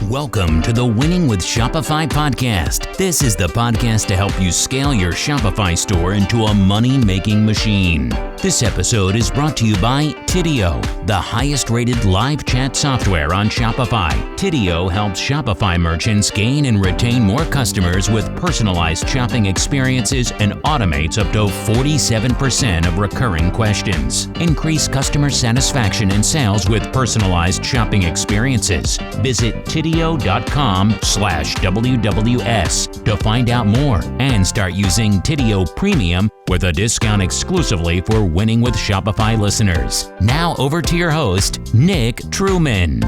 Welcome to the Winning with Shopify podcast. This is the podcast to help you scale your Shopify store into a money-making machine. This episode is brought to you by Tidio, the highest-rated live chat software on Shopify. Tidio helps Shopify merchants gain and retain more customers with personalized shopping experiences and automates up to 47% of recurring questions. Increase customer satisfaction and sales with personalized shopping experiences. Visit Tidio.com/WWS to find out more and start using Tidio Premium with a discount exclusively for Winning with Shopify listeners. Now over to your host, Nick Truman.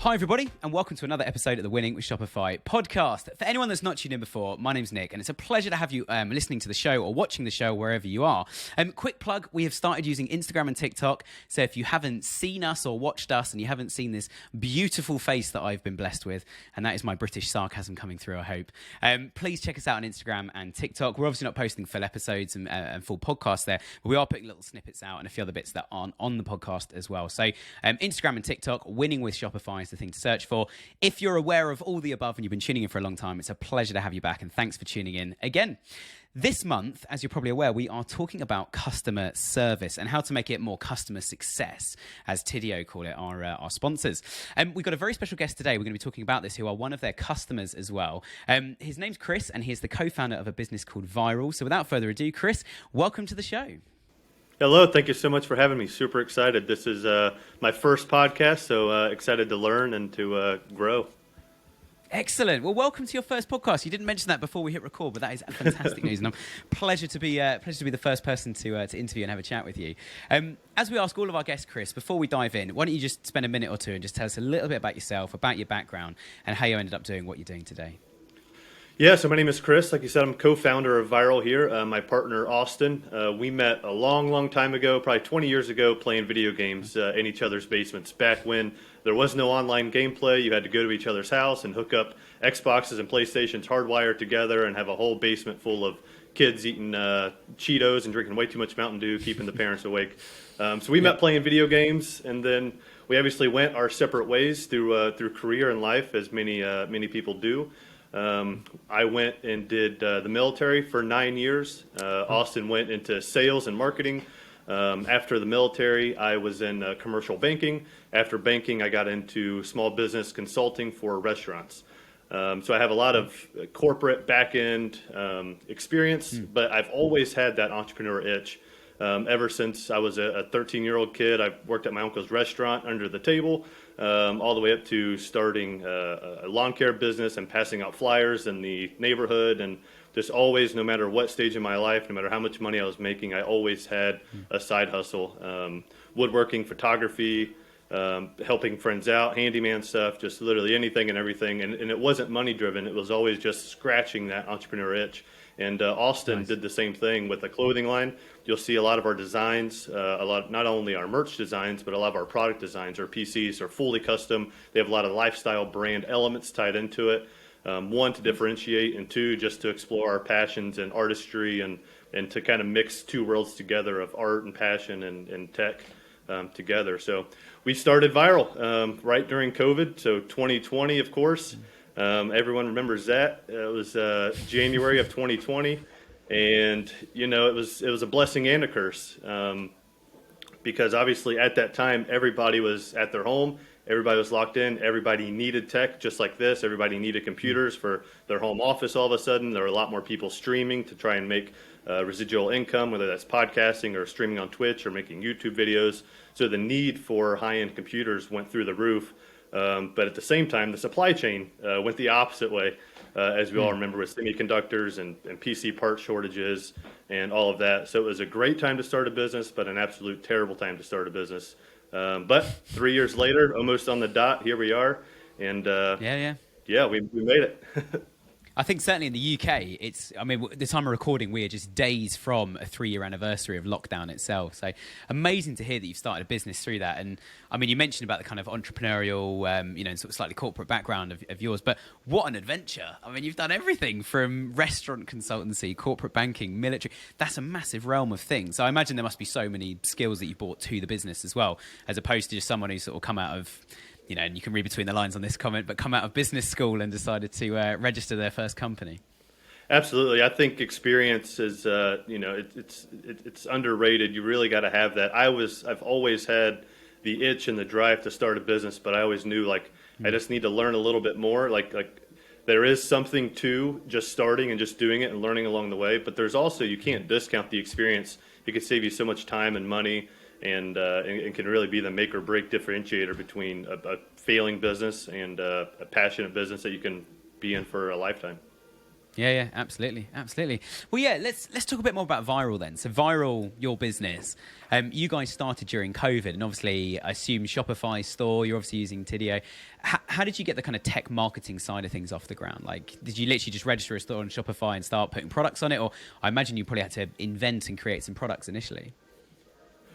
Hi everybody, and welcome to another episode of the Winning with Shopify podcast. For anyone that's not tuned in before, my name's Nick, and it's a pleasure to have you listening to the show or watching the show wherever you are. Quick plug, we have started using Instagram and TikTok, so if you haven't seen us or watched us and you haven't seen this beautiful face that I've been blessed with, and that is my British sarcasm coming through, I hope, please check us out on Instagram and TikTok. We're obviously not posting full episodes and full podcasts there, but we are putting little snippets out and a few other bits that aren't on the podcast as well. So Instagram and TikTok, Winning with Shopify is the thing to search for. If you're aware of all the above and you've been tuning in for a long time, it's a pleasure to have you back, and thanks for tuning in again. This month, as you're probably aware, we are talking about customer service and how to make it more customer success, as Tidio call it, our sponsors. We've got a very special guest today. We're going to be talking about this, who are one of their customers as well. His name's Chris, and he is the co-founder of a business called Vyral. So without further ado, Chris, welcome to the show. Hello, thank you so much for having me. Super excited. This is my first podcast, so excited to learn and to grow. Excellent. Well, welcome to your first podcast. You didn't mention that before we hit record, but that is fantastic news, and pleasure to be the first person to interview and have a chat with you. As we ask all of our guests, Chris, before we dive in, why don't you just spend a minute or two and just tell us a little bit about yourself, about your background, and how you ended up doing what you're doing today. Yeah, so my name is Chris. Like you said, I'm co-founder of Vyral here. My partner, Austin, we met a long, long time ago, probably 20 years ago, playing video games in each other's basements. Back when there was no online gameplay, you had to go to each other's house and hook up Xboxes and PlayStations hardwired together and have a whole basement full of kids eating Cheetos and drinking way too much Mountain Dew, keeping the parents awake. So we met playing video games, and then we obviously went our separate ways through career and life, as many people do. I went and did the military for 9 years. Austin went into sales and marketing. After the military, I was in commercial banking. After banking, I got into small business consulting for restaurants. So I have a lot of corporate back-end experience, but I've always had that entrepreneur itch. Ever since I was a 13-year-old kid, I worked at my uncle's restaurant under the table, all the way up to starting a lawn care business and passing out flyers in the neighborhood. And just always, no matter what stage in my life, no matter how much money I was making, I always had a side hustle. Woodworking, photography, helping friends out, handyman stuff, just literally anything and everything. And it wasn't money driven. It was always just scratching that entrepreneur itch. And Austin did the same thing with a clothing line. You'll see a lot of our designs, not only our merch designs, but a lot of our product designs. Our PCs are fully custom. They have a lot of lifestyle brand elements tied into it. One, to differentiate, and two, just to explore our passions and artistry and to kind of mix two worlds together of art and passion and tech together. So we started Vyral right during COVID, so 2020, of course. Everyone remembers that. It was January of 2020, and it was a blessing and a curse, because obviously at that time everybody was at their home, everybody was locked in, everybody needed tech just like this, everybody needed computers for their home office. All of a sudden, there were a lot more people streaming to try and make residual income, whether that's podcasting or streaming on Twitch or making YouTube videos. So the need for high-end computers went through the roof. But at the same time, the supply chain went the opposite way, as we all remember, with semiconductors and PC part shortages and all of that. So it was a great time to start a business, but an absolute terrible time to start a business. But 3 years later, almost on the dot, here we are. And we made it. I think certainly in the UK, the time of recording, we are just days from a 3-year anniversary of lockdown itself. So amazing to hear that you've started a business through that. And I mean, you mentioned about the kind of entrepreneurial, and sort of slightly corporate background of yours, but what an adventure. I mean, you've done everything from restaurant consultancy, corporate banking, military. That's a massive realm of things. So I imagine there must be so many skills that you brought to the business as well, as opposed to just someone who's sort of come out of and you can read between the lines on this comment, but come out of business school and decided to register their first company. Absolutely. I think experience is, it's underrated. You really got to have that. I've always had the itch and the drive to start a business, but I always knew I just need to learn a little bit more. Like there is something to just starting and just doing it and learning along the way, but there's also, you can't discount the experience. It can save you so much time and money, and can really be the make or break differentiator between a failing business and a passionate business that you can be in for a lifetime. Yeah, absolutely. Well, yeah, let's talk a bit more about Vyral then. So Vyral, your business, you guys started during COVID, and obviously I assume Shopify store, you're obviously using Tidio. How did you get the kind of tech marketing side of things off the ground? Like, did you literally just register a store on Shopify and start putting products on it? Or I imagine you probably had to invent and create some products initially.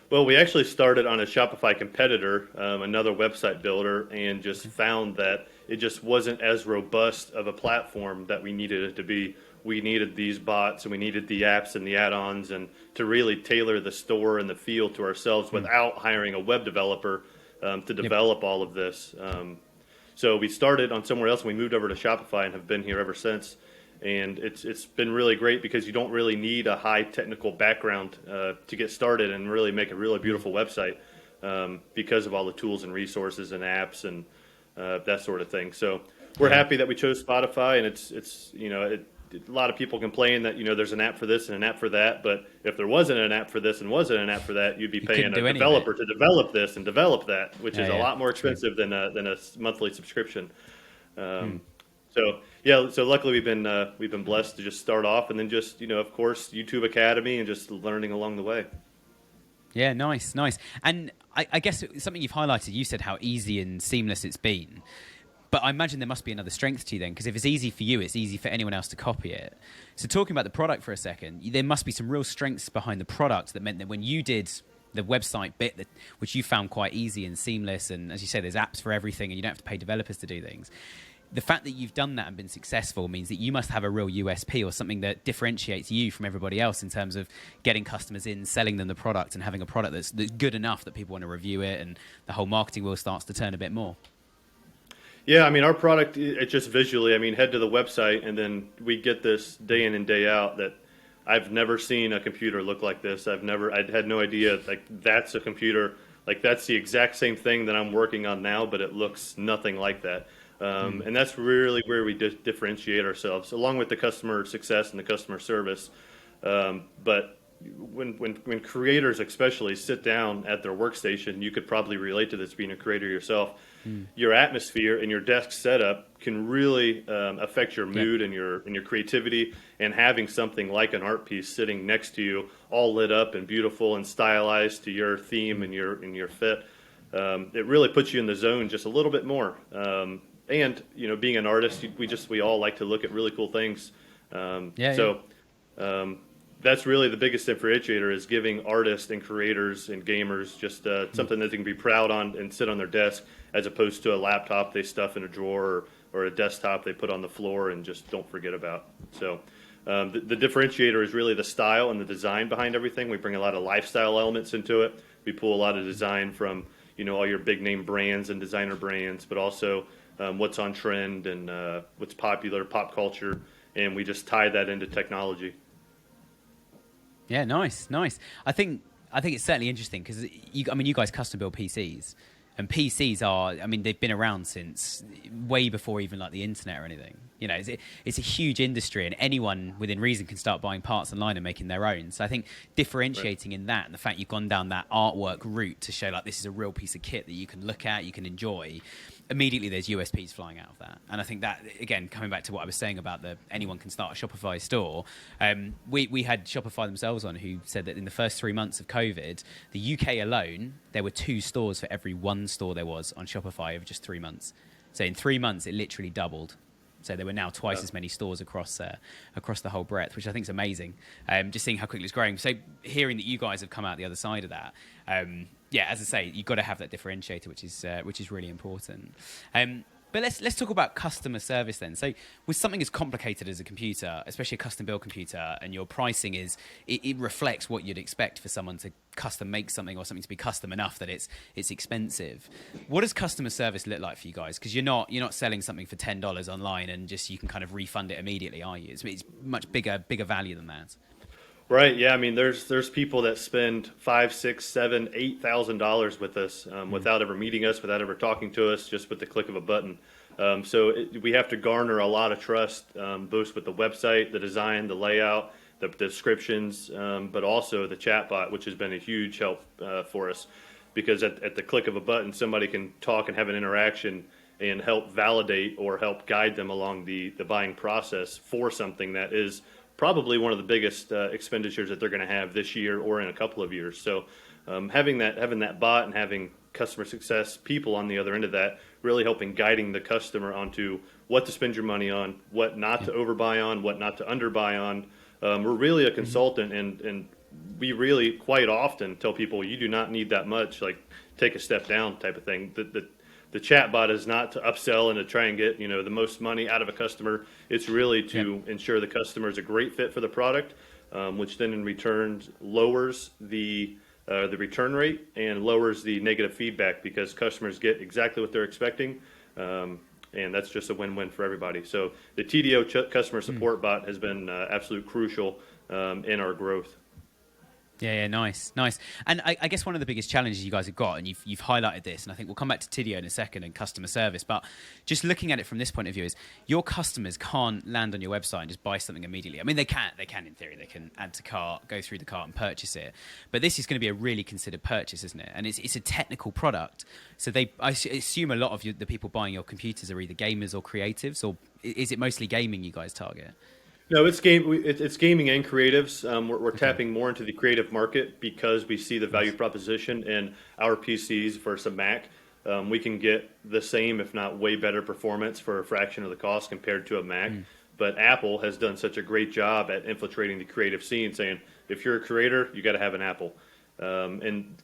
Well, we actually started on a Shopify competitor, another website builder, and just found that it just wasn't as robust of a platform that we needed it to be. We needed these bots, and we needed the apps and the add-ons, and to really tailor the store and the feel to ourselves without hiring a web developer to develop all of this. So we started on somewhere else, and we moved over to Shopify and have been here ever since. And it's been really great because you don't really need a high technical background to get started and really make a really beautiful website because of all the tools and resources and apps and that sort of thing. So we're happy that we chose Spotify, and it's a lot of people complain that there's an app for this and an app for that, but if there wasn't an app for this and wasn't an app for that, you'd be paying a developer to develop this and develop that, which is a lot more expensive than a monthly subscription. So luckily we've been blessed to just start off, and then just of course YouTube Academy and just learning along the way. Yeah, nice. And I guess something you've highlighted, you said how easy and seamless it's been. But I imagine there must be another strength to you then, because if it's easy for you, it's easy for anyone else to copy it. So talking about the product for a second, there must be some real strengths behind the product that meant that when you did the website bit, which you found quite easy and seamless, and as you say, there's apps for everything and you don't have to pay developers to do things. The fact that you've done that and been successful means that you must have a real USP or something that differentiates you from everybody else in terms of getting customers in, selling them the product, and having a product that's good enough that people want to review it, and the whole marketing wheel starts to turn a bit more. Yeah, I mean, our product, it just visually, head to the website, and then we get this day in and day out that I've never seen a computer look like this. I had no idea, that's a computer. That's the exact same thing that I'm working on now, but it looks nothing like that. And that's really where we differentiate ourselves, along with the customer success and the customer service. But when creators especially sit down at their workstation, you could probably relate to this being a creator yourself. Your atmosphere and your desk setup can really affect your mood and your creativity. And having something like an art piece sitting next to you, all lit up and beautiful and stylized to your theme and your fit, it really puts you in the zone just a little bit more. And being an artist, we all like to look at really cool things. That's really the biggest differentiator, is giving artists and creators and gamers just something that they can be proud on and sit on their desk, as opposed to a laptop they stuff in a drawer or a desktop they put on the floor and just don't forget about. So the differentiator is really the style and the design behind everything. We bring a lot of lifestyle elements into it. We pull a lot of design from all your big name brands and designer brands, but also what's on trend and what's popular, pop culture, and we just tie that into technology. Yeah, nice. I think it's certainly interesting because you guys custom build PCs, and PCs are, they've been around since way before even the internet or anything. It's a huge industry, and anyone within reason can start buying parts online and making their own. So I think differentiating in that, and the fact you've gone down that artwork route to show this is a real piece of kit that you can look at, you can enjoy. Immediately there's USPs flying out of that. And I think that, again, coming back to what I was saying about anyone can start a Shopify store, we had Shopify themselves on who said that in the first 3 months of COVID, the UK alone, there were 2 stores for every 1 store there was on Shopify over just 3 months. So in 3 months, it literally doubled. So there were now twice as many stores across the whole breadth, which I think is amazing. Just seeing how quickly it's growing. So hearing that you guys have come out the other side of that, as I say, you've got to have that differentiator, which is really important. But let's talk about customer service then. So with something as complicated as a computer, especially a custom build computer, and your pricing it reflects what you'd expect for someone to custom make something, or something to be custom enough that it's expensive. What does customer service look like for you guys? Because you're not selling something for $10 online and just you can kind of refund it immediately, are you? It's much bigger value than that. Right. Yeah. I mean, there's people that spend $5, $6, $7, $8,000 with us without ever meeting us, without ever talking to us, just with the click of a button. We have to garner a lot of trust, both with the website, the design, the layout, the descriptions, but also the chatbot, which has been a huge help for us, because at the click of a button, somebody can talk and have an interaction and help validate or help guide them along the buying process for something that is probably one of the biggest expenditures that they're going to have this year or in a couple of years. So having that bot and having customer success people on the other end of that, really helping guiding the customer onto what to spend your money on, what not to overbuy on, what not to underbuy on. We're really a consultant, and we really quite often tell people, you do not need that much, like take a step down type of thing. The chatbot is not to upsell and to try and get the most money out of a customer. It's really to ensure the customer is a great fit for the product, which then in return lowers the return rate and lowers the negative feedback, because customers get exactly what they're expecting, and that's just a win-win for everybody. So the TDO customer support bot has been absolute crucial in our growth. Yeah, nice. And I guess one of the biggest challenges you guys have got, and you've highlighted this, and I think we'll come back to Tidio in a second and customer service, but just looking at it from this point of view, is your customers can't land on your website and just buy something immediately. I mean, they can in theory. They can add to cart, go through the cart and purchase it. But this is going to be a really considered purchase, isn't it? And it's a technical product. So I assume a lot of the people buying your computers are either gamers or creatives, or is it mostly gaming you guys target? No, it's gaming and creatives. We're tapping more into the creative market because we see the value proposition in our PCs versus a Mac. We can get the same, if not way better, performance for a fraction of the cost compared to a Mac. But Apple has done such a great job at infiltrating the creative scene, saying if you're a creator, you got to have an Apple. And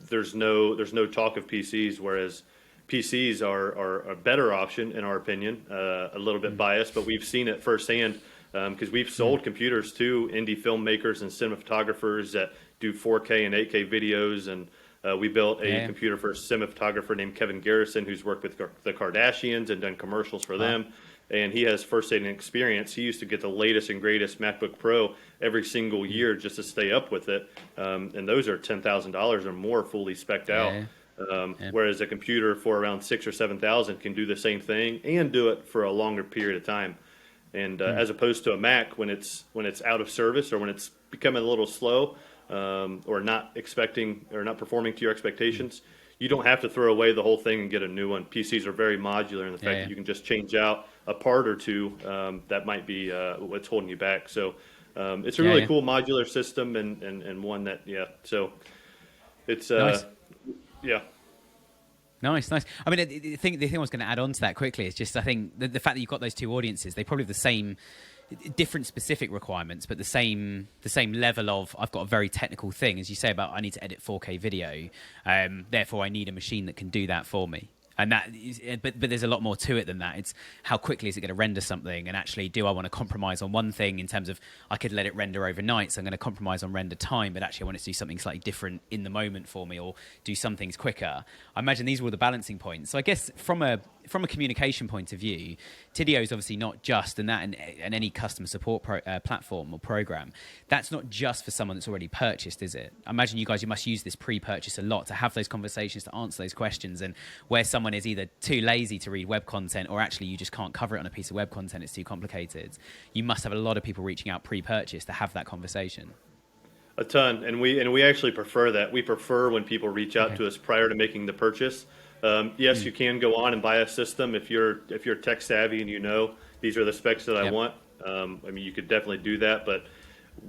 there's no talk of PCs, whereas PCs are a better option in our opinion. A little bit biased, but we've seen it firsthand. Because we've sold computers to indie filmmakers and cinematographers that do 4K and 8K videos, and we built a computer for a cinematographer named Kevin Garrison, who's worked with the Kardashians and done commercials for them, and he has first-hand experience. He used to get the latest and greatest MacBook Pro every single year just to stay up with it, and those are $10,000 or more fully spec'd out. Whereas a computer for around $6,000 or $7,000 can do the same thing and do it for a longer period of time. And as opposed to a Mac, when it's out of service or when it's becoming a little slow or not performing to your expectations, you don't have to throw away the whole thing and get a new one. PCs are very modular in the fact that you can just change out a part or two that might be what's holding you back. So it's a really cool modular system and one that, so it's, nice. Yeah. Nice. I mean, the thing I was going to add on to that quickly is just, I think, the fact that you've got those two audiences, they probably have the same, different specific requirements, but the same level of, I've got a very technical thing, as you say about I need to edit 4K video, therefore I need a machine that can do that for me. And that is, but there's a lot more to it than that. It's how quickly is it going to render something, and actually, do I want to compromise on one thing in terms of I could let it render overnight, so I'm going to compromise on render time, but actually I want it to do something slightly different in the moment for me, or do some things quicker. I imagine these were the balancing points. So I guess from a communication point of view, Tidio is obviously not just, and any customer support platform or program, that's not just for someone that's already purchased, is it? I imagine you must use this pre-purchase a lot to have those conversations, to answer those questions, and where someone is either too lazy to read web content, or actually you just can't cover it on a piece of web content, it's too complicated. You must have a lot of people reaching out pre-purchase to have that conversation. A ton, and we actually prefer that. We prefer when people reach out to us prior to making the purchase. Yes, you can go on and buy a system if you're tech savvy and these are the specs that I want. I mean, you could definitely do that, but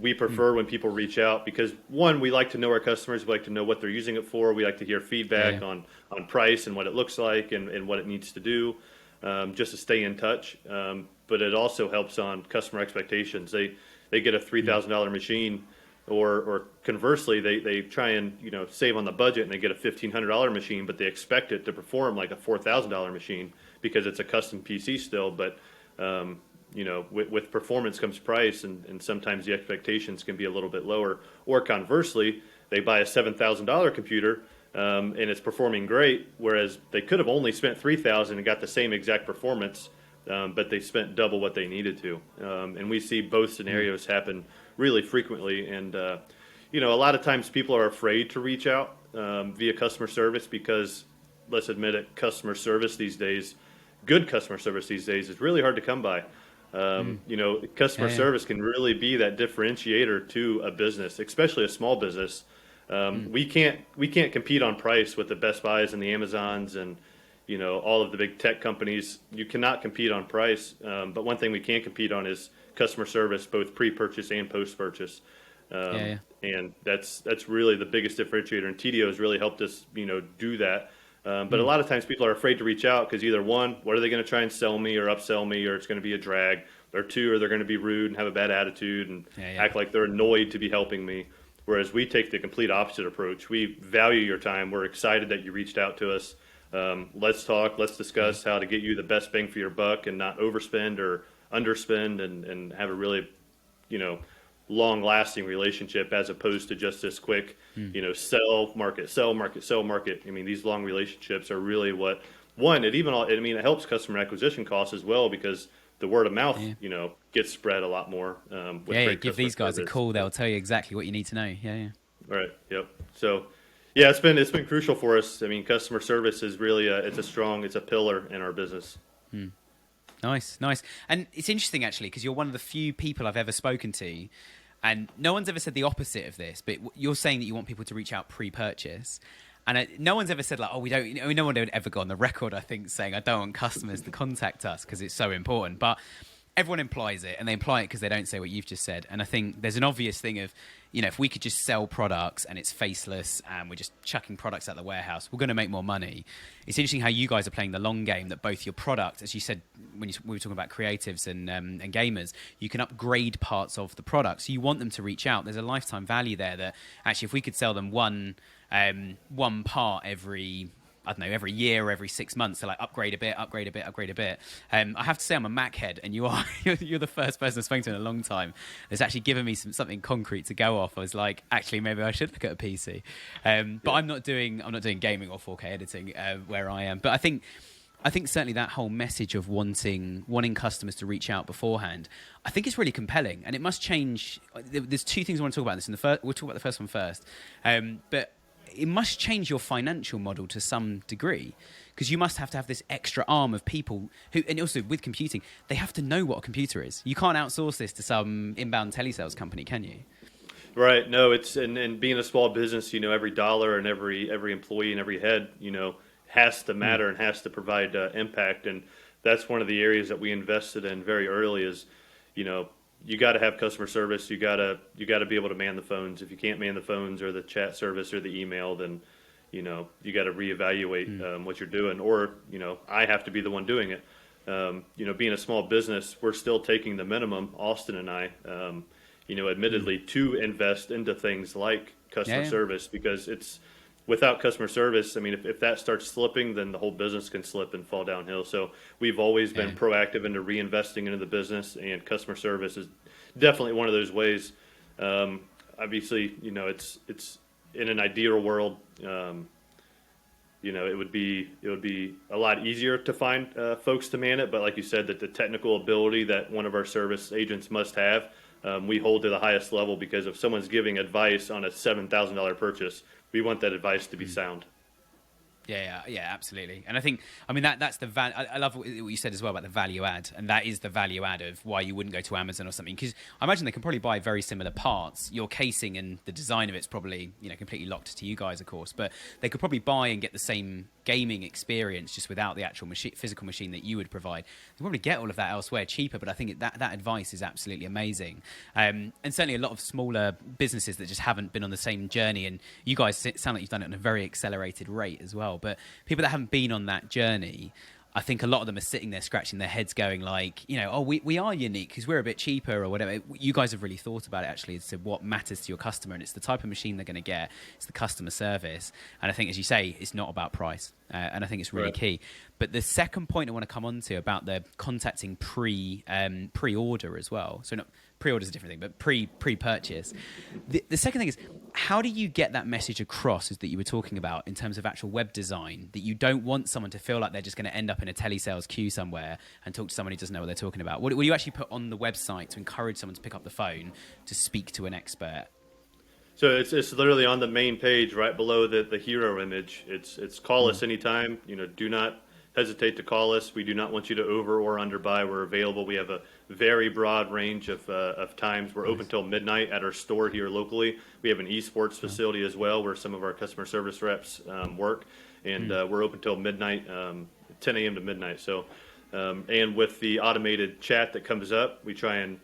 we prefer when people reach out because, one, we like to know our customers. We like to know what they're using it for. We like to hear feedback on price and what it looks like and what it needs to do, just to stay in touch. But it also helps on customer expectations. They get a $3,000 machine or conversely, they try and save on the budget and they get a $1,500 machine, but they expect it to perform like a $4,000 machine because it's a custom PC still. But with performance comes price, and sometimes the expectations can be a little bit lower. Or conversely, they buy a $7,000 computer and it's performing great, whereas they could have only spent $3,000 and got the same exact performance, but they spent double what they needed to. And we see both scenarios happen really frequently. And a lot of times people are afraid to reach out via customer service because, let's admit it, customer service these days, good customer service these days, is really hard to come by. Customer service can really be that differentiator to a business, especially a small business. We can't compete on price with the Best Buys and the Amazons and all of the big tech companies. You cannot compete on price, but one thing we can compete on is customer service, both pre-purchase and post-purchase. And that's really the biggest differentiator, and TDO has really helped us do that. But a lot of times people are afraid to reach out because either one, what are they going to try and sell me or upsell me, or it's going to be a drag, or two, or they're going to be rude and have a bad attitude and act like they're annoyed to be helping me. Whereas we take the complete opposite approach. We value your time. We're excited that you reached out to us. Let's talk. Let's discuss how to get you the best bang for your buck and not overspend or underspend, and have a really, long-lasting relationship as opposed to just this quick, sell, market, sell, market, sell, market. I mean, these long relationships are really what it helps customer acquisition costs as well, because the word of mouth, gets spread a lot more. Give these guys a call; they'll tell you exactly what you need to know. Right. Yep. So, it's been crucial for us. I mean, customer service is really it's a pillar in our business. Nice. And it's interesting, actually, because you're one of the few people I've ever spoken to, and no one's ever said the opposite of this, but you're saying that you want people to reach out pre-purchase. And no one's ever said no one would ever go on the record, I think, saying, I don't want customers to contact us because it's so important. But everyone implies it, and they imply it because they don't say what you've just said. And I think there's an obvious thing of, if we could just sell products and it's faceless and we're just chucking products out the warehouse, we're going to make more money. It's interesting how you guys are playing the long game, that both your product, as you said, when we were talking about creatives and gamers, you can upgrade parts of the product. So you want them to reach out. There's a lifetime value there that actually if we could sell them one part every year or every 6 months, to upgrade a bit. I have to say I'm a Mac head, and you're the first person I've spoken to in a long time that's actually given me something concrete to go off. I was like, actually, maybe I should look at a PC. But I'm not doing gaming or 4K editing where I am. But I think certainly that whole message of wanting customers to reach out beforehand, I think it's really compelling, and it must change. There's two things I want to talk about this. We'll talk about the first one first. But it must change your financial model to some degree, because you must have to have this extra arm of people who, and also with computing, they have to know what a computer is. You can't outsource this to some inbound telesales company, can you? Right. No, it's and being a small business, every dollar and every employee and every head, has to matter and has to provide impact. And that's one of the areas that we invested in very early is, you got to have customer service. You got to be able to man the phones. If you can't man the phones or the chat service or the email, then you got to reevaluate what you're doing. Or I have to be the one doing it. Being a small business, we're still taking the minimum. Austin and I, admittedly, to invest into things like customer service, because it's without customer service. I mean, if that starts slipping, then the whole business can slip and fall downhill. So we've always been proactive into reinvesting into the business, and customer service is definitely one of those ways. Obviously, it's in an ideal world, it would be a lot easier to find folks to man it. But like you said, that the technical ability that one of our service agents must have, we hold to the highest level, because if someone's giving advice on a $7,000 purchase, we want that advice to be sound. Yeah, absolutely. And I think, that's the I love what you said as well about the value add, and that is the value add of why you wouldn't go to Amazon or something, because I imagine they can probably buy very similar parts. Your casing and the design of it's probably completely locked to you guys, of course, but they could probably buy and get the same gaming experience just without the actual physical machine that you would provide. You probably get all of that elsewhere cheaper, but I think that advice is absolutely amazing. And certainly a lot of smaller businesses that just haven't been on the same journey, and you guys sound like you've done it at a very accelerated rate as well. But people that haven't been on that journey, I think a lot of them are sitting there scratching their heads going like, oh, we are unique because we're a bit cheaper or whatever. You guys have really thought about it actually as to what matters to your customer, and it's the type of machine they're going to get. It's the customer service. And I think, as you say, it's not about price. And I think it's really key. But the second point I want to come on to about the contacting pre-order as well. So not pre-order is a different thing, but pre-purchase. The second thing is, how do you get that message across is that you were talking about in terms of actual web design, that you don't want someone to feel like they're just going to end up in a telesales queue somewhere and talk to someone who doesn't know what they're talking about? What do you actually put on the website to encourage someone to pick up the phone to speak to an expert? So it's literally on the main page right below the hero image. It's call us anytime. Do not hesitate to call us. We do not want you to over or underbuy. We're available. We have a very broad range of times. We're open till midnight at our store here locally. We have an esports facility as well where some of our customer service reps work, and we're open till midnight, 10 a.m. to midnight. So, and with the automated chat that comes up, we try and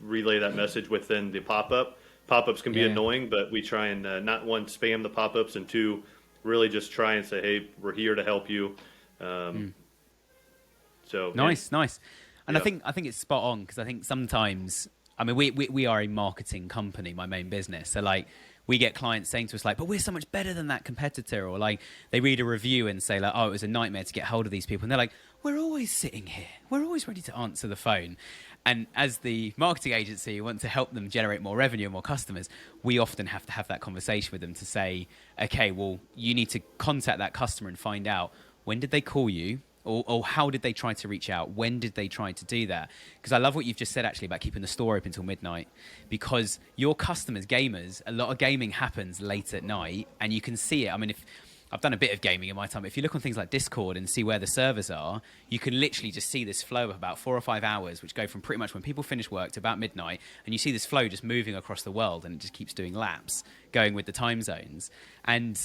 relay that message within the pop-up. Pop-ups can be annoying, but we try and not one, spam the pop-ups, and two, really just try and say, hey, we're here to help you. So nice. And I think it's spot on, because I think sometimes, I mean, we are a marketing company, my main business. So like, we get clients saying to us like, but we're so much better than that competitor, or like they read a review and say like, oh, it was a nightmare to get hold of these people, and they're like, we're always sitting here, we're always ready to answer the phone. And as the marketing agency, we want to help them generate more revenue and more customers. We often have to have that conversation with them to say, okay, well, you need to contact that customer and find out, when did they call you? Or how did they try to reach out? When did they try to do that? Because I love what you've just said, actually, about keeping the store open until midnight. Because your customers, gamers, a lot of gaming happens late at night, and you can see it. I mean, if I've done a bit of gaming in my time. If you look on things like Discord and see where the servers are, you can literally just see this flow of about 4 or 5 hours, which go from pretty much when people finish work to about midnight. And you see this flow just moving across the world, and it just keeps doing laps, going with the time zones. And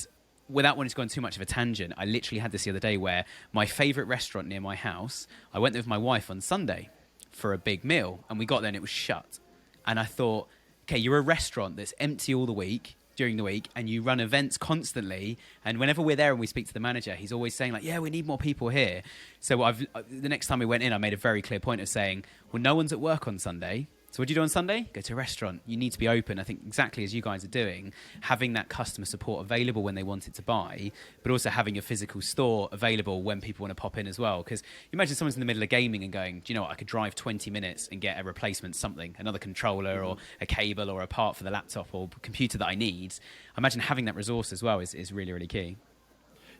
without wanting to go on too much of a tangent, I literally had this the other day where my favorite restaurant near my house, I went there with my wife on Sunday for a big meal, and we got there and it was shut. And I thought, okay, you're a restaurant that's empty all the week, during the week, and you run events constantly, and whenever we're there and we speak to the manager, he's always saying like, yeah, we need more people here. So the next time we went in, I made a very clear point of saying, well, no one's at work on Sunday, so what do you do on Sunday? Go to a restaurant. You need to be open. I think exactly as you guys are doing, having that customer support available when they want it to buy, but also having your physical store available when people want to pop in as well. Because you imagine someone's in the middle of gaming and going, do you know what, I could drive 20 minutes and get a replacement something, another controller or a cable or a part for the laptop or computer that I need. I imagine having that resource as well is really, really key.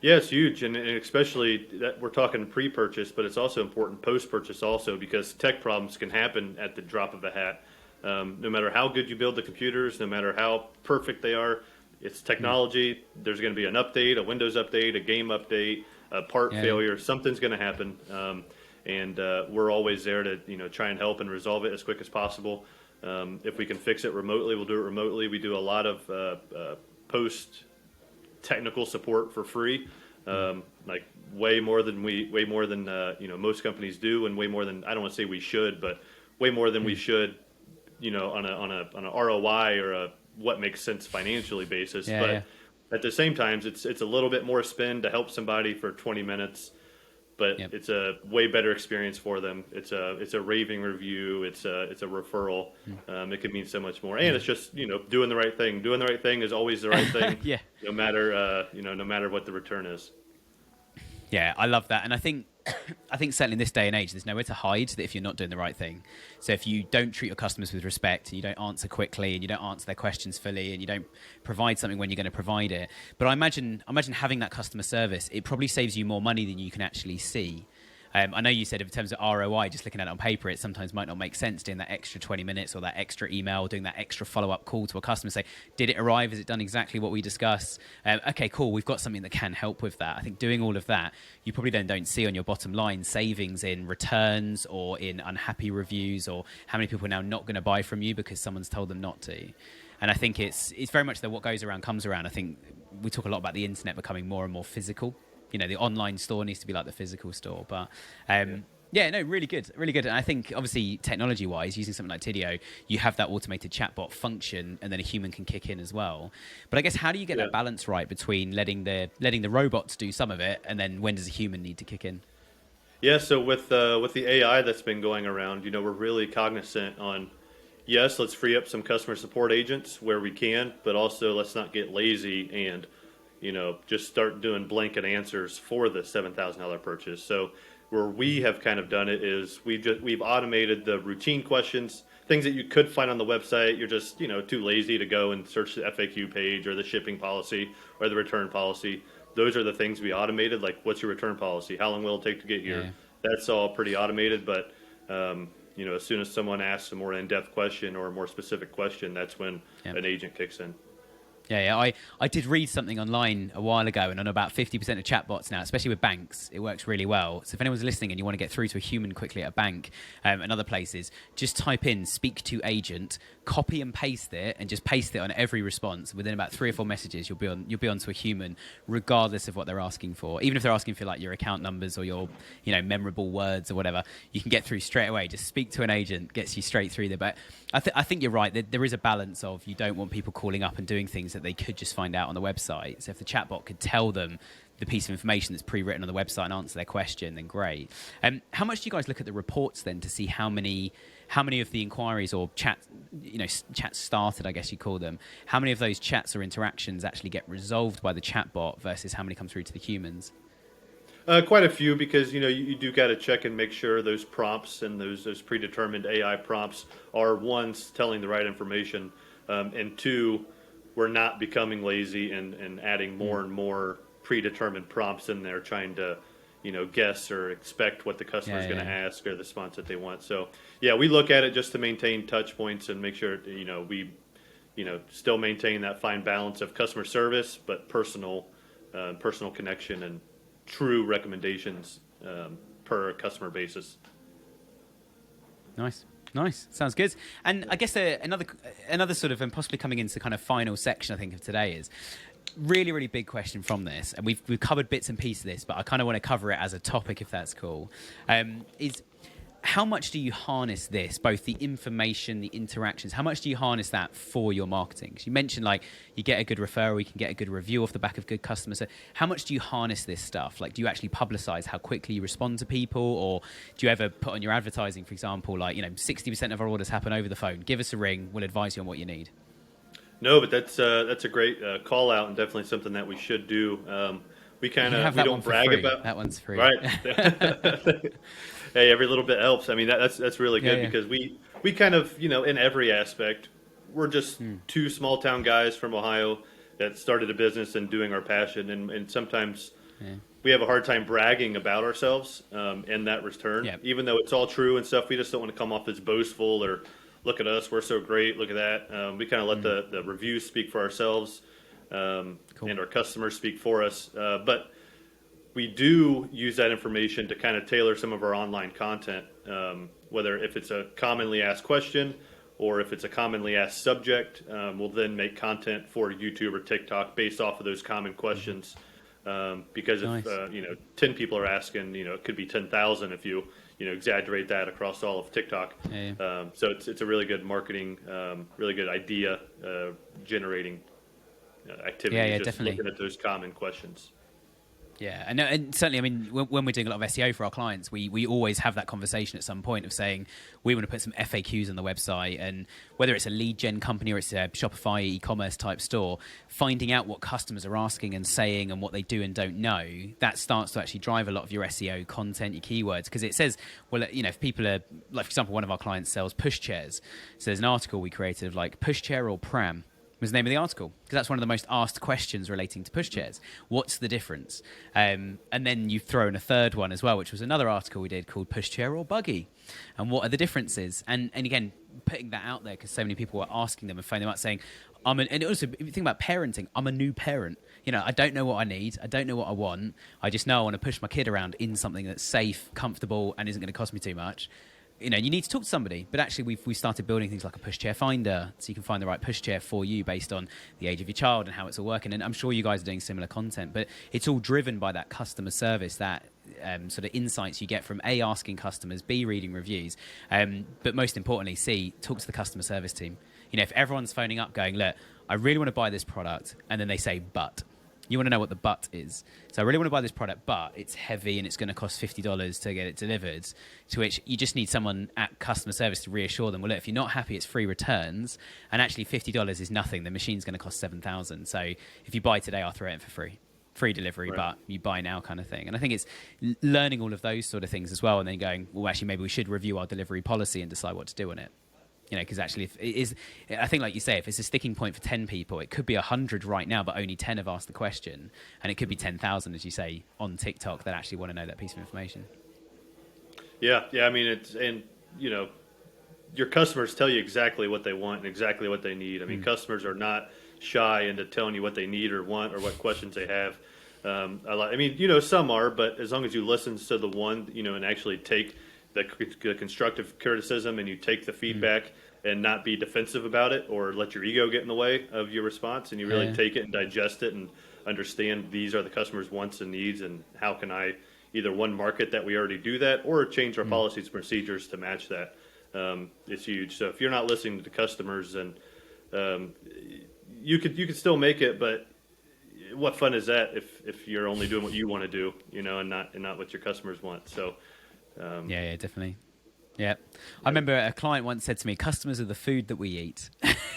Yeah, it's huge, and especially that we're talking pre-purchase, but it's also important post-purchase also, because tech problems can happen at the drop of a hat. No matter how good you build the computers, no matter how perfect they are, it's technology. There's going to be an update, a Windows update, a game update, a part failure. Something's going to happen, and we're always there to try and help and resolve it as quick as possible. If we can fix it remotely, we'll do it remotely. We do a lot of post technical support for free, like way more than most companies do, and way more than, I don't want to say we should, but way more than we should, on a ROI or a what makes sense financially basis. At the same time, it's a little bit more spend to help somebody for 20 minutes, but it's a way better experience for them. It's a raving review. It's a referral. It can mean so much more. And it's just, doing the right thing. Doing the right thing is always the right thing. No matter what the return is. Yeah, I love that. And I think certainly in this day and age, there's nowhere to hide that if you're not doing the right thing. So if you don't treat your customers with respect, and you don't answer quickly, and you don't answer their questions fully, and you don't provide something when you're going to provide it. But I imagine having that customer service, it probably saves you more money than you can actually see. I know you said in terms of ROI, just looking at it on paper, it sometimes might not make sense doing that extra 20 minutes or that extra email, doing that extra follow-up call to a customer, say, did it arrive? Has it done exactly what we discussed? Okay, cool. We've got something that can help with that. I think doing all of that, you probably then don't see on your bottom line savings in returns or in unhappy reviews, or how many people are now not going to buy from you because someone's told them not to. And I think it's very much that what goes around comes around. I think we talk a lot about the internet becoming more and more physical. The online store needs to be like the physical store. But really good. And I think obviously technology-wise, using something like Tidio, you have that automated chatbot function, and then a human can kick in as well. But I guess how do you get that balance right between letting the robots do some of it, and then when does a human need to kick in? Yeah, so with the AI that's been going around, we're really cognizant on, yes, let's free up some customer support agents where we can, but also let's not get lazy and just start doing blanket answers for the $7,000 purchase. So where we have kind of done it is we've automated the routine questions, things that you could find on the website. You're just too lazy to go and search the FAQ page or the shipping policy or the return policy. Those are the things we automated, like what's your return policy? How long will it take to get here? Yeah. That's all pretty automated, but as soon as someone asks a more in-depth question or a more specific question, that's when an agent kicks in. Yeah. I did read something online a while ago, and on about 50% of chatbots now, especially with banks, it works really well. So if anyone's listening and you want to get through to a human quickly at a bank and other places, just type in "speak to agent," copy and paste it, and just paste it on every response. Within about 3 or 4 messages, you'll be onto a human, regardless of what they're asking for. Even if they're asking for like your account numbers or your memorable words or whatever, you can get through straight away. Just speak to an agent, gets you straight through there. But I think you're right. There is a balance of, you don't want people calling up and doing things that they could just find out on the website. So if the chatbot could tell them the piece of information that's pre-written on the website and answer their question, then great. How much do you guys look at the reports then to see how many of the inquiries or chats started, I guess you call them, how many of those chats or interactions actually get resolved by the chatbot versus how many come through to the humans? Quite a few, because you do got to check and make sure those prompts and those predetermined AI prompts are, one, telling the right information, and two, we're not becoming lazy and adding more and more predetermined prompts in there, trying to guess or expect what the customer is going to ask or the response that they want. So yeah, we look at it just to maintain touch points and make sure we still maintain that fine balance of customer service, but personal connection and true recommendations per customer basis. Nice. Sounds good. And I guess another sort of, and possibly coming into the kind of final section, I think, of today is really, really big question from this. And we've covered bits and pieces of this, but I kind of want to cover it as a topic, if that's cool. Is how much do you harness this, both the information, the interactions, how much do you harness that for your marketing? 'Cause you mentioned like you get a good referral, you can get a good review off the back of good customers. So how much do you harness this stuff? Like, do you actually publicize how quickly you respond to people? Or do you ever put on your advertising, for example, like, 60% of our orders happen over the phone. Give us a ring. We'll advise you on what you need. No, but that's a great call out, and definitely something that we should do. We don't brag about that. One's free, right? Hey, every little bit helps. I mean, that's really good because we kind of in every aspect, we're just two small town guys from Ohio that started a business and doing our passion, and sometimes we have a hard time bragging about ourselves in that return. Yep. Even though it's all true and stuff, we just don't want to come off as boastful or look at us, we're so great, look at that. We kind of let the reviews speak for ourselves, and our customers speak for us. But we do use that information to kind of tailor some of our online content, whether if it's a commonly asked question or if it's a commonly asked subject. We'll then make content for YouTube or TikTok based off of those common questions. Because if 10 people are asking, it could be 10,000 if you exaggerate that across all of TikTok. So it's a really good marketing, really good idea generating activity. Just definitely looking at those common questions. Yeah, and certainly, I mean, when we're doing a lot of SEO for our clients, we always have that conversation at some point of saying we want to put some FAQs on the website, and whether it's a lead gen company or it's a Shopify e-commerce type store, finding out what customers are asking and saying and what they do and don't know, that starts to actually drive a lot of your SEO content, your keywords, because it says, well, if people are, like for example, one of our clients sells pushchairs, so there's an article we created of like pushchair or pram was the name of the article, because that's one of the most asked questions relating to pushchairs. What's the difference? And then you've thrown a third one as well, which was another article we did called pushchair or buggy, and what are the differences? And again, putting that out there because so many people were asking them and phoning them up saying, and also if you think about parenting, I'm a new parent. I don't know what I need. I don't know what I want. I just know I want to push my kid around in something that's safe, comfortable, and isn't going to cost me too much. You need to talk to somebody, but actually we started building things like a pushchair finder, so you can find the right pushchair for you based on the age of your child and how it's all working. And I'm sure you guys are doing similar content, but it's all driven by that customer service, that sort of insights you get from A, asking customers, B, reading reviews, but most importantly, C, talk to the customer service team. If everyone's phoning up going, look, I really want to buy this product, and then they say, but You want to know what the but is. So I really want to buy this product, but it's heavy and it's going to cost $50 to get it delivered, to which you just need someone at customer service to reassure them, well, look, if you're not happy, it's free returns. And actually $50 is nothing. The machine's going to cost $7,000. So if you buy today, I'll throw it in for free delivery, right, but you buy now kind of thing. And I think it's learning all of those sort of things as well, and then going, well, actually, maybe we should review our delivery policy and decide what to do on it. Because actually, if it is, I think, like you say, if it's a sticking point for 10 people, it could be 100 right now, but only 10 have asked the question, and it could be 10,000, as you say, on TikTok that actually want to know that piece of information. Yeah. I mean, your customers tell you exactly what they want and exactly what they need. I mean, customers are not shy into telling you what they need or want or what questions they have. Some are, but as long as you listen to the one, and actually take the constructive criticism and you take the feedback and not be defensive about it or let your ego get in the way of your response, and you really take it and digest it and understand these are the customer's wants and needs, and how can I either one, market that we already do that, or change our policies and procedures to match that. It's huge. So if you're not listening to the customers, then you could still make it, but what fun is that if you're only doing what you want to do, and not what your customers want. So yeah, definitely. Yeah. I remember a client once said to me, customers are the food that we eat.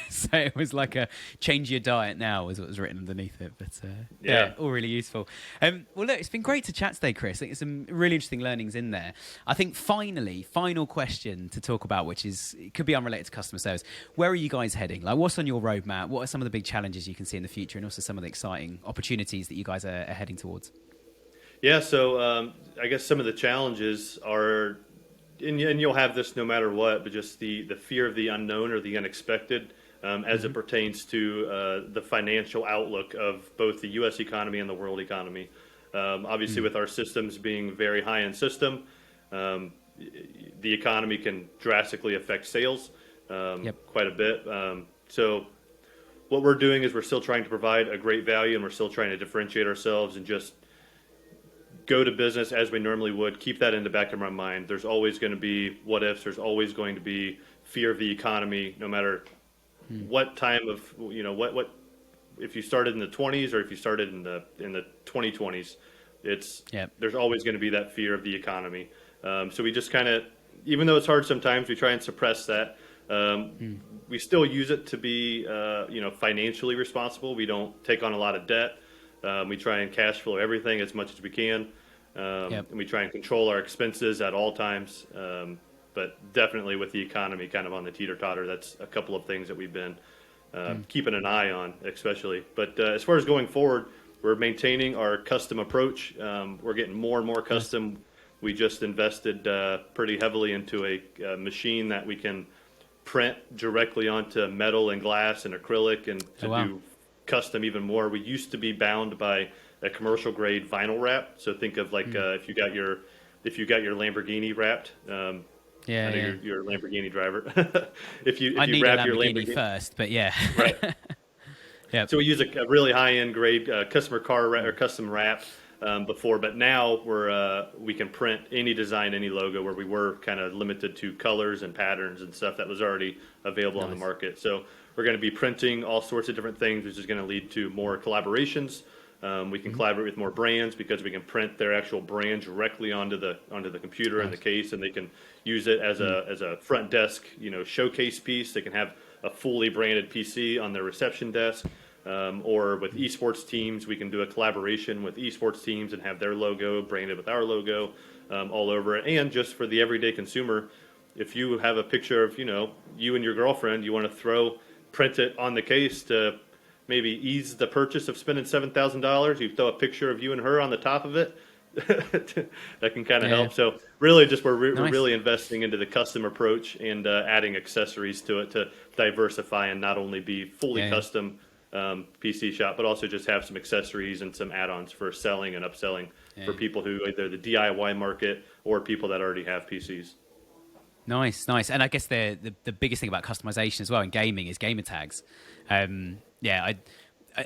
So it was like a change your diet now was what was written underneath it. But all really useful. Well, look, it's been great to chat today, Chris. I think there's some really interesting learnings in there. I think final question to talk about, which it could be unrelated to customer service. Where are you guys heading? Like, what's on your roadmap? What are some of the big challenges you can see in the future, and also some of the exciting opportunities that you guys are heading towards? Yeah, so I guess some of the challenges are, and you'll have this no matter what, but just the fear of the unknown or the unexpected as it pertains to the financial outlook of both the U.S. economy and the world economy. Obviously, with our systems being very high-end system, the economy can drastically affect sales quite a bit. So what we're doing is we're still trying to provide a great value, and we're still trying to differentiate ourselves and just go to business as we normally would. Keep that in the back of my mind. There's always going to be what ifs. There's always going to be fear of the economy, no matter what time of, what if you started in the 20s or if you started in the 2020s. There's always going to be that fear of the economy. So we just kind of, even though it's hard sometimes, we try and suppress that. We still use it to be, financially responsible. We don't take on a lot of debt. We try and cash flow everything as much as we can. And we try and control our expenses at all times. But definitely with the economy kind of on the teeter-totter, that's a couple of things that we've been keeping an eye on, especially. But as far as going forward, we're maintaining our custom approach. We're getting more and more custom. We just invested pretty heavily into a machine that we can print directly onto metal and glass and acrylic, and to do custom even more. We used to be bound by a commercial grade vinyl wrap. So think of like if you got your Lamborghini wrapped. You're a Lamborghini driver. if you wrap your Lamborghini first, but yeah. Right. Yeah. So we use a really high end grade customer car wrap, or custom wrap before, but now we can print any design, any logo, where we were kind of limited to colors and patterns and stuff that was already available on the market. So we're going to be printing all sorts of different things, which is going to lead to more collaborations. We can collaborate with more brands because we can print their actual brand directly onto the computer and the case, and they can use it as a front desk, showcase piece. They can have a fully branded PC on their reception desk. Or with esports teams, we can do a collaboration with esports teams and have their logo branded with our logo all over it. And just for the everyday consumer, if you have a picture of you and your girlfriend, you want to print it on the case to maybe ease the purchase of spending $7,000. You throw a picture of you and her on the top of it. That can kind of help. So really, just we're really investing into the custom approach and adding accessories to it to diversify and not only be fully custom PC shop, but also just have some accessories and some add-ons for selling and upselling for people who either the DIY market or people that already have PCs. Nice. And I guess the biggest thing about customization as well in gaming is gamer tags.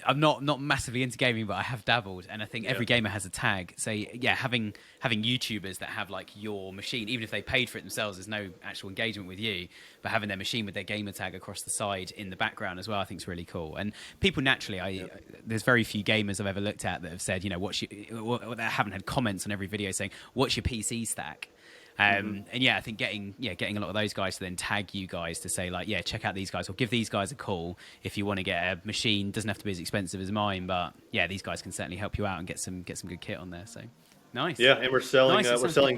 I'm not massively into gaming, but I have dabbled, and I think every gamer has a tag. So yeah, having YouTubers that have like your machine, even if they paid for it themselves, there's no actual engagement with you, but having their machine with their gamer tag across the side in the background as well, I think is really cool. And people naturally, there's very few gamers I've ever looked at that have said, that haven't had comments on every video saying, "What's your PC stack?" And yeah, I think getting a lot of those guys to then tag you guys to say like, check out these guys, or give these guys a call if you want to get a machine. Doesn't have to be as expensive as mine, but yeah, these guys can certainly help you out and get some good kit on there. So nice. Yeah, and we're selling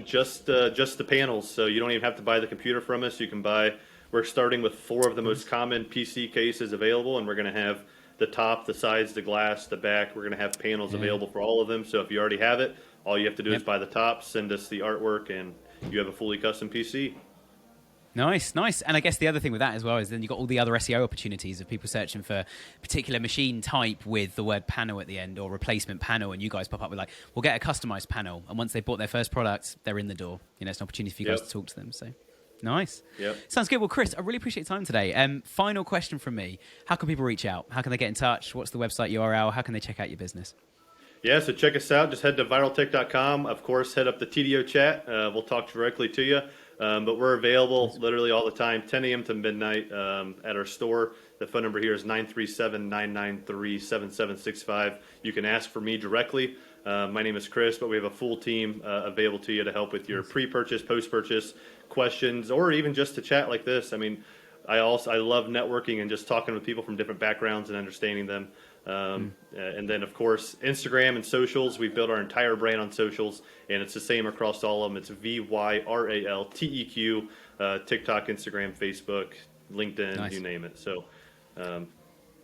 just the panels, so you don't even have to buy the computer from us. You can buy. We're starting with 4 of the most common PC cases available, and we're going to have the top, the sides, the glass, the back. We're going to have panels available for all of them. So if you already have it, all you have to do is buy the top, send us the artwork, and you have a fully custom PC. Nice. And I guess the other thing with that as well is then you've got all the other SEO opportunities of people searching for particular machine type with the word panel at the end or replacement panel, and you guys pop up with like, we'll get a customized panel. And once they've bought their first product, they're in the door. It's an opportunity for you guys to talk to them. So nice. Sounds good. Well, Chris, I really appreciate your time today. Final question from me. How can people reach out? How can they get in touch? What's the website URL? How can they check out your business? Yeah, so check us out. Just head to viraltech.com. Of course, head up the TDO chat. We'll talk directly to you. But we're available literally all the time, 10 a.m. to midnight at our store. The phone number here is 937-993-7765. You can ask for me directly. My name is Chris, but we have a full team available to you to help with your pre-purchase, post-purchase questions, or even just to chat like this. I mean, I love networking and just talking with people from different backgrounds and understanding them. And then, of course, Instagram and socials. We built our entire brand on socials, and it's the same across all of them. It's VYRALTEQ, TikTok, Instagram, Facebook, LinkedIn, you name it. So,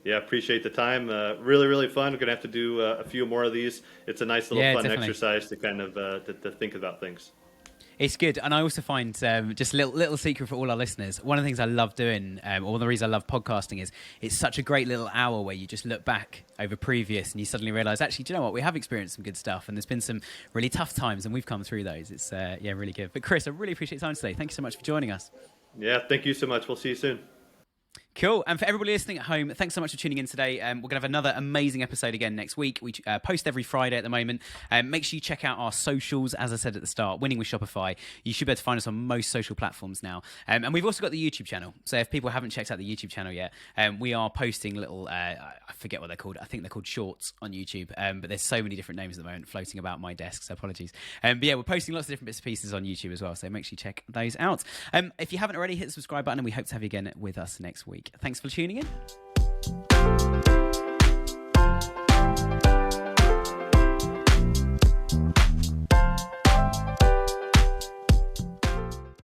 appreciate the time. Really, really fun. We're going to have to do a few more of these. It's a nice little fun exercise to kind of to think about things. It's good. And I also find, just a little secret for all our listeners, one of the things I love doing, or one of the reasons I love podcasting is it's such a great little hour where you just look back over previous and you suddenly realise, actually, do you know what? We have experienced some good stuff, and there's been some really tough times, and we've come through those. It's, really good. But Chris, I really appreciate your time today. Thank you so much for joining us. Yeah, thank you so much. We'll see you soon. Cool. And for everybody listening at home, thanks so much for tuning in today. We're going to have another amazing episode again next week. We post every Friday at the moment. Make sure you check out our socials. As I said at the start, Winning with Shopify. You should be able to find us on most social platforms now. And we've also got the YouTube channel. So if people haven't checked out the YouTube channel yet, we are posting little, I forget what they're called. I think they're called shorts on YouTube. But there's so many different names at the moment floating about my desk, so apologies. But yeah, we're posting lots of different bits and pieces on YouTube as well. So make sure you check those out. If you haven't already, hit the subscribe button, and we hope to have you again with us next week. Thanks for tuning in.